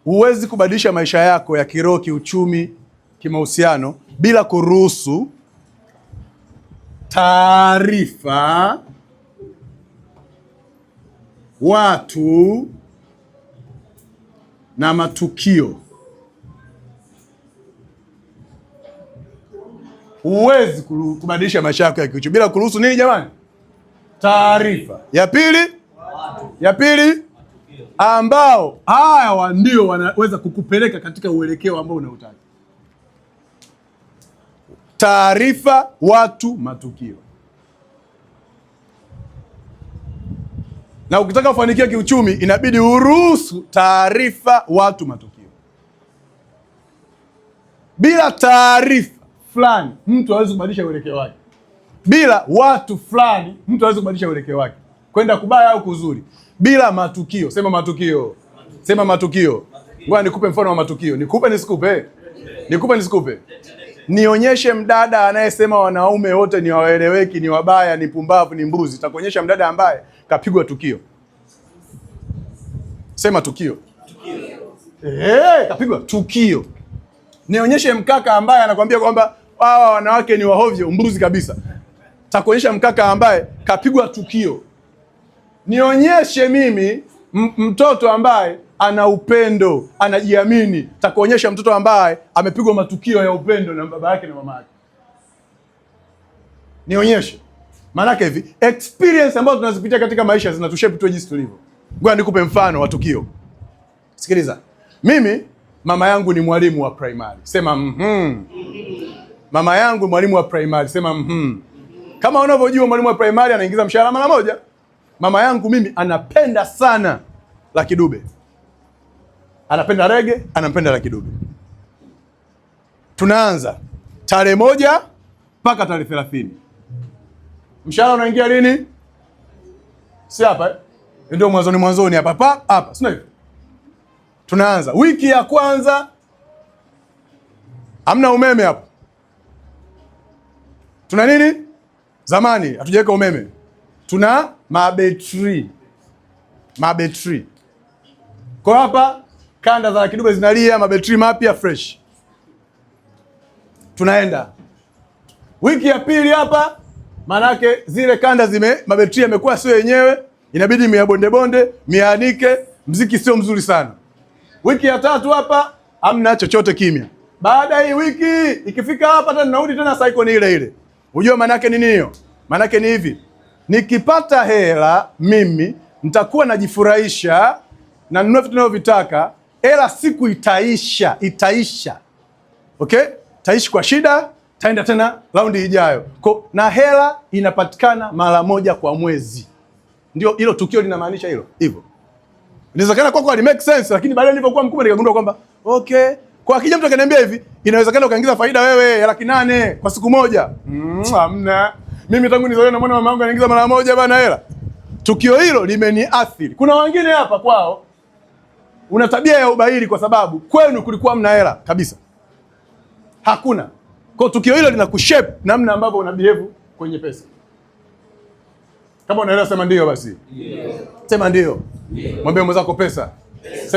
huwezi kubadilisha maisha yako ya kiroho, kiuchumi, kimahusiano bila kuruhusu taarifa, watu na matukio. Huwezi kubadilisha maisha yako ya kiuchumi bila kuruhusu nini jamani? Taarifa. Ya pili ambao hawa ndio wanaweza kukupeleka katika uelekeo ambao unautaka. Taarifa, watu, matukio. Na ukitaka kufanikiwa kiuchumi inabidi uruhusu taarifa, watu, matukio. Bila taarifa fulani mtu hawezi kubadilisha uelekeo wake. Bila watu fulani mtu hawezi kubadilisha uelekeo wake kwenda kubaya au kuzuri. Bila matukio, sema matukio. Sema matukio. Ngoja nikupe mfano wa matukio. Nikupe nisikupe? Nikupe nisikupe? Nionyeshe mdada anayesema wanaume wote ni waeleweki, ni wabaya, ni pumbavu, ni mbuzi. Takuonyesha mdada ambaye kapigwa tukio. Sema tukio. Kapigwa tukio. Nionyeshe mkaka ambaye anakuambia kwamba hawa wanawake ni wahovyo, mbuzi kabisa. Takuonyesha mkaka ambaye kapigwa tukio. Nionyeshe mimi mtoto ambaye ana upendo, anajiamini. Takuonyesha mtoto ambaye amepigwa matukio ya upendo na baba yake na mama yake. Nionyeshe. Maana hivi experience ambazo tunazipitia katika maisha zinatushape tu jinsi tulivyo. Ngoja nikupe mfano wa tukio. Sikiliza. Mimi mama yangu ni mwalimu wa primary. Sema Mama yangu mwalimu wa primary. Sema Kama unavyojua mwalimu wa primary anaingiza mshahara mara moja. Mama yangu mimi anapenda sana Lucky Dube. Anapenda rege, anampenda Lucky Dube. Tunaanza tarehe 1 mpaka tarehe 30. Mshahara unaingia lini? Si hapa ndio mwanzoni hapa hapa. Sio hivyo. Tunaanza wiki ya kwanza hamna umeme hapo. Tuna nini? Zamani hatujaweka umeme. Tuna mabetri. Kwa hapa kanda za Lucky Dube zinalia, mabetri mapya fresh. Tunaenda wiki ya pili hapa, manake zile kanda mabetri yamekuwa sio yenyewe, inabidi bonde mianike, mziki sio mzuri sana. Wiki ya tatu hapa hamna chochote, kimya. Baada hii wiki ikifika hapa tena narudi tena cycle ni ile. Unajua manake ni nini hiyo? Manake ni hivi. Nikipata hela mimi nitakuwa najifurahisha na nunua vitu ninavyotaka, hela siku itaisha. Okay? Taishi kwa shida, taenda tena raundi ijayo. Na hela inapatikana mara moja kwa mwezi. Ndio hilo tukio linamaanisha hilo. Hivyo. Inawezekana kwako ali make sense, lakini baadaye nilipokuwa mkubwa nikagundua kwamba okay, kwa akija mtu akaniambia hivi, inawezekana ukaingiza faida wewe ya 800,000 kwa siku moja. Hamna. Mimi tangu nizaliwe na mwana mama yangu anaingiza mara moja bana hela. Tukio hilo limeniathiri. Kuna wengine hapa kwao una tabia ya ubaili kwa sababu kwenu kulikuwa mna hela kabisa. Hakuna. Kwa tukio hilo linakushape namna ambavyo una behave kwenye pesa. Kama unaelewa sema ndio basi. Sema ndio. Mwambie mwenzako pesa. Sema